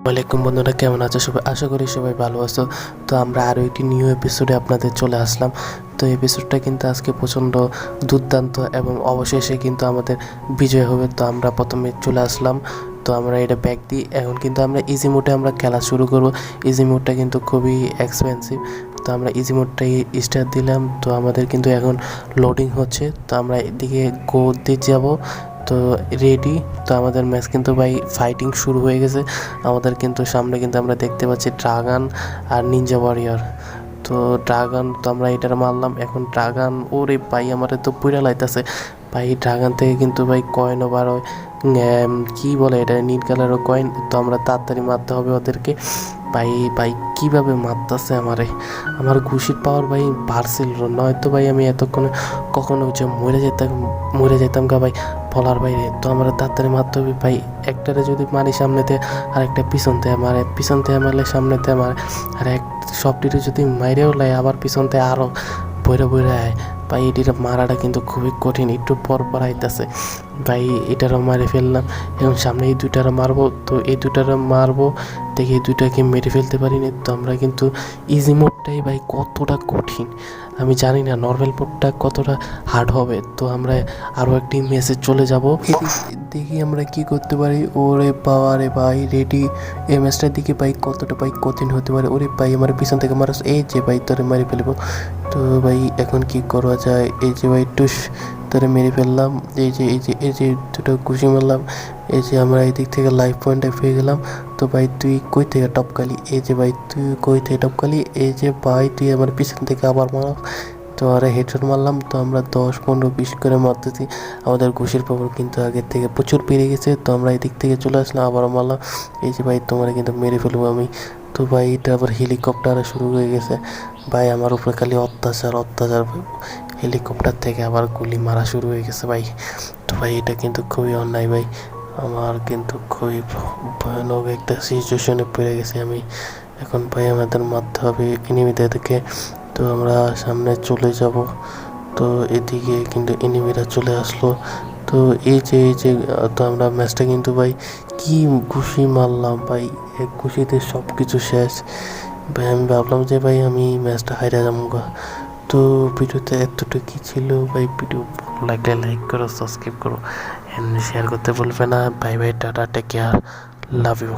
ওয়ালাইকুম বন্ধুরা, কেমন আছো সবাই? আশা করি সবাই ভালো আছো। তো আমরা আরও একটি নিউ এপিসোডে আপনাদের চলে আসলাম। তো এপিসোডটা কিন্তু আজকে প্রচণ্ড দুর্দান্ত এবং অবশেষে কিন্তু আমাদের বিজয় হবে। তো আমরা প্রথমে চলে আসলাম, তো আমরা এটা ব্যাক দিই। এখন কিন্তু আমরা ইজি মোডে আমরা খেলা শুরু করব। ইজি মোডটা কিন্তু খুবই এক্সপেন্সিভ, তো আমরা ইজি মোডটাই স্টার্ট দিলাম। তো আমাদের কিন্তু এখন লোডিং হচ্ছে, তো আমরা এদিকে গো দিয়ে যাব। তো রেডি, তো আমাদের ম্যাচ কিন্তু ভাই ফাইটিং শুরু হয়ে গেছে। আমাদের কিন্তু সামনে কিন্তু আমরা দেখতে পাচ্ছি ড্রাগন আর নিনজা ওয়ারিয়র। তো ড্রাগন তো আমরা এটার মারলাম। এখন ড্রাগন, ওরে ভাই আমার তো পুরা লাইতাছে ভাই। ড্রাগন থেকে কিন্তু ভাই কয়েনও বার হয়, কী বলে এটা, নীল কালারও কয়েন। তো আমরা তাড়াতাড়ি মারতে হবে ওদেরকে। ভাই ভাই কীভাবে মারতেছে আমারে, আমার ঘুষির পাওয়ার ভাই বাড়ছিল, নয়তো ভাই আমি এতক্ষণে কখনো হচ্ছে মরে যেতাম গা ভাই, বলার বাইরে। তো আমরা তাড়াতাড়ি মারতে হবে ভাই। একটারে যদি মারি সামনেতে, আর একটা পিছন থেকে মারে, পিছন থেকে মারলে সামনেতে মারে, আর এক সবটিরে যদি মাইরেও লাই আবার পিছন থেকে আরও বইরে বইরে আয় ভাই। এটির মারাটা কিন্তু খুবই কঠিন, একটু পর পর আইতেছে ভাই। এটারও মারে ফেললাম, এবং সামনে এই দুইটারও মারবো। তো এই দুইটারও মারবো, দেখি এই দুইটাকে মেরে ফেলতে পারিনি। তো আমরা কিন্তু ইজি মোডটাই ভাই কতটা কঠিন আমি জানি না, নর্মাল মোডটা কতটা হার্ড হবে। তো আমরা আরও একটি মেসেজ চলে যাব, দেখি আমরা কি করতে পারি। ওরে বাবা রে ভাই, রেডি। এই ম্যাচটার দিকে ভাই কতটা ভাই কঠিন হতে পারে। ওরে ভাই আমার পিছন থেকে মারাস, এই যে ভাই তোরে মারি ফেলবো। তো ভাই এখন কি করা যায়, এই যে ভাই টুস তোরে মেরে ফেললাম। এই যে দুটো ঘুষি মারলাম। এই যে আমরা এই দিক থেকে লাইফ পয়েন্টে পেয়ে গেলাম। তো ভাই তুই কই থেকে টপকালি, এই যে ভাই তুই কই থেকে টপকালি, এই যে ভাই তুই আমার পিছন থেকে আবার মারা। তো আরে হেডশট মারলাম। তো আমরা 10, 15, 20 করে মারতেছি। আমাদের ঘুষের পাওয়ার কিন্তু আগের থেকে প্রচুর বেড়ে গেছে। তো আমরা এদিক থেকে চলে আসলাম, আবারও মারলাম। এই যে ভাই তোমার কিন্তু মেরে ফেলবো আমি। তো ভাই এটা আবার হেলিকপ্টারে শুরু হয়ে গেছে ভাই, আমার উপরে খালি অত্যাচার অত্যাচার। হেলিকপ্টার থেকে আবার গুলি মারা শুরু হয়ে গেছে ভাই। তো ভাই এটা কিন্তু খুবই অন্যায় ভাই, আমার কিন্তু খুবই ভয়ানক একটা সিচুয়েশনে পড়ে গেছি আমি। এখন ভাই আমাদের মারতে হবে এনিমিদেরকে। তো আমরা সামনে চলে যাব। তো এদিকে কিন্তু এনিমিরা চলে আসলো। তো এই যে তো আমরা ম্যাচটা কিন্তু ভাই কি ঘুষি মারলাম ভাই, এক ঘুষিতে সব কিছু শেষ ভাই। আমি ভাবলাম যে ভাই আমি ম্যাচটা হারিয়ে যাবো গা। তো ভিডিওতে এতটুকুই ছিল ভাই। ভিডিও ভালো লাগলে লাইক করো, সাবস্ক্রাইব করো, এন্ড শেয়ার করতে ভুলবে না। বাই বাই, টাটা, টেক কেয়ার, লাভ ইউ।